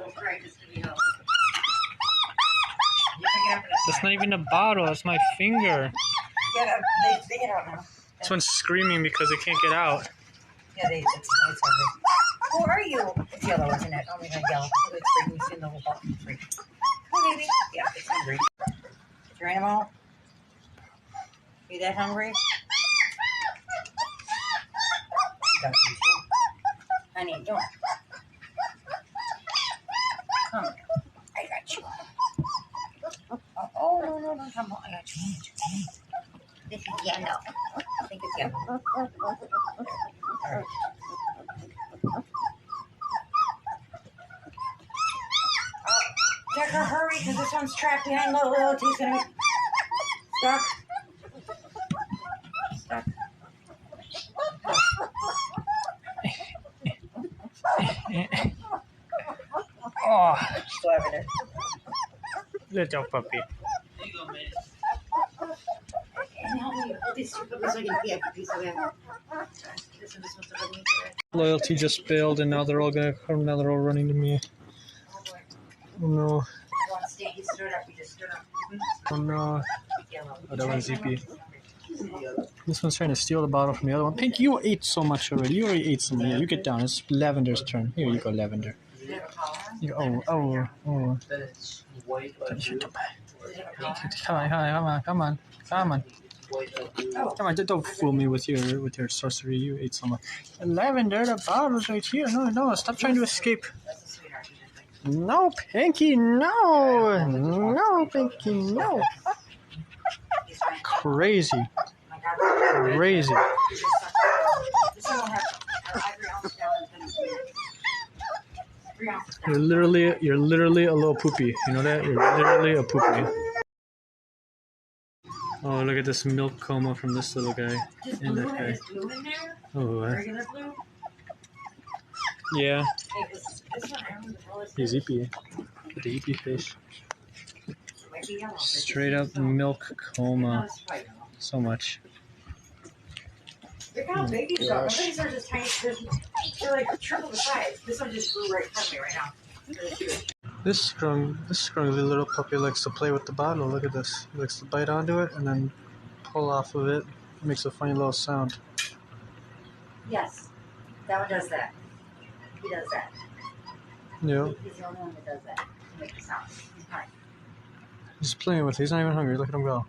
will cry just to be helped. That's not even a bottle. That's my finger. Yeah, they get out now. This one's screaming because it can't get out. Yeah, it's hungry. Who are you? It's yellow, isn't it? Oh my god, yellow. It's free. We've seen the whole box. It's free. Oh, baby. Yeah, it's hungry. Is your animal? You that hungry? Honey, don't. Come. I got you. Oh, no. Come on. I got you. This is yellow. I think it's yellow. Right. Decker, hurry, because this one's trapped behind Lolo. He's going to be stuck. Oh, Still having it. little puppy. Loyalty just bailed, and now they're all gonna come. Now they're all running to me. Oh no! Oh no! Oh, that one's Yippie. This one's trying to steal the bottle from the other one. Pink, you ate so much already. You already ate some. Here, you get down. It's Lavender's turn. Here you go, Lavender. Oh. Come on. Come on, don't fool me with your sorcery. You ate so much. Lavender, the bottle's right here. No, stop trying to escape. No, Pinky, no. No, Pinky, no. Crazy. You're literally a little poopy. You know that? You're literally a poopy. Oh, look at this milk coma from this little guy. And that guy. Oh, yeah. He's Yippie. The Yippie fish. Straight up milk coma. So much. Look how big these are. These are just tiny. They're like triple the size. This one just grew right in front of me right now. This scrunchy little puppy likes to play with the bottle. Look at this. He likes to bite onto it and then pull off of it. It makes a funny little sound. Yes, that one does that. He does that. Yeah. He's the only one that does that. To make the sound. He's fine. He's playing with it. He's not even hungry. Look at him go.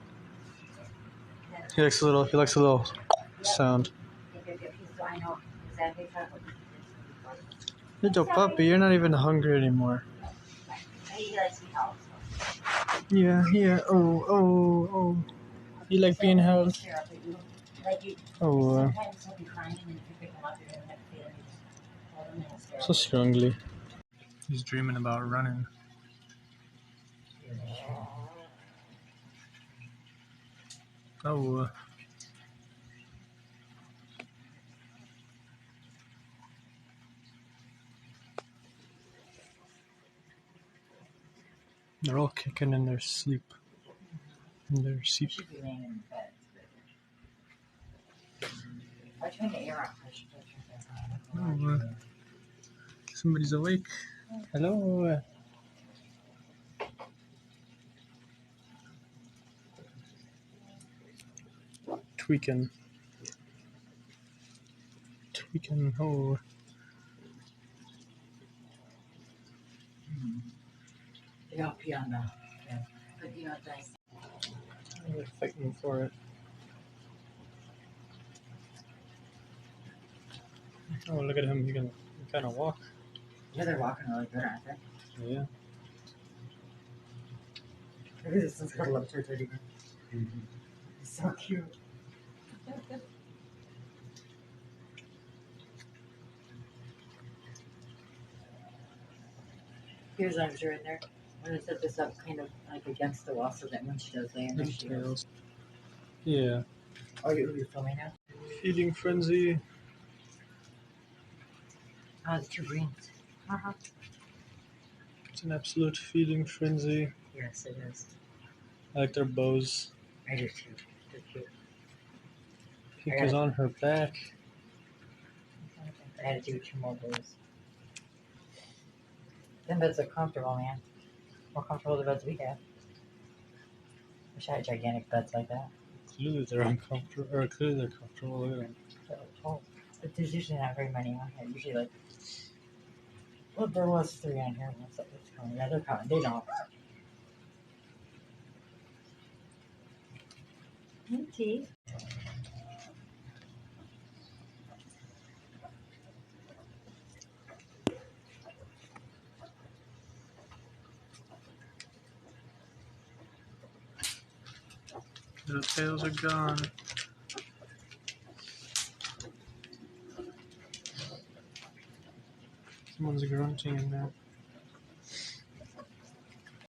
He likes a little sound. I know exactly how. Little puppy, you're not even hungry anymore. He likes to be held. Yeah. Oh. You like being held? Oh. So strongly. He's dreaming about running. Oh. They're all kicking in their sleep. In their sleep. Should be laying in bed. I turn the air on. Oh, somebody's awake. Hello. Tweaking. Oh. They all pee on the. But you know, nice. They're fighting for it. Oh, look at him. He can kind of walk. Yeah, they're walking really good, aren't they? Yeah. Look at this one's got a love to it. He's so cute. Here's Andrew in there. I'm going to set this up kind of like against the wall so that when she does lay in there, she goes. Yeah. Oh, you're filming now? Feeding frenzy. Oh, the two greens. Uh-huh. It's an absolute feeding frenzy. Yes, it is. I like their bows. I do too. They're cute. Pink is on her back. I had to do 2 more bows. Them beds are comfortable, man. More comfortable than the beds we have. Wish I had gigantic beds like that. Clearly they're uncomfortable, or clearly they're comfortable. Look at them. Oh, but there's usually not very many on here. Usually, like, well, there was 3 on here. Yeah, they're counting. They know. Tea. The tails are gone. Someone's grunting in there.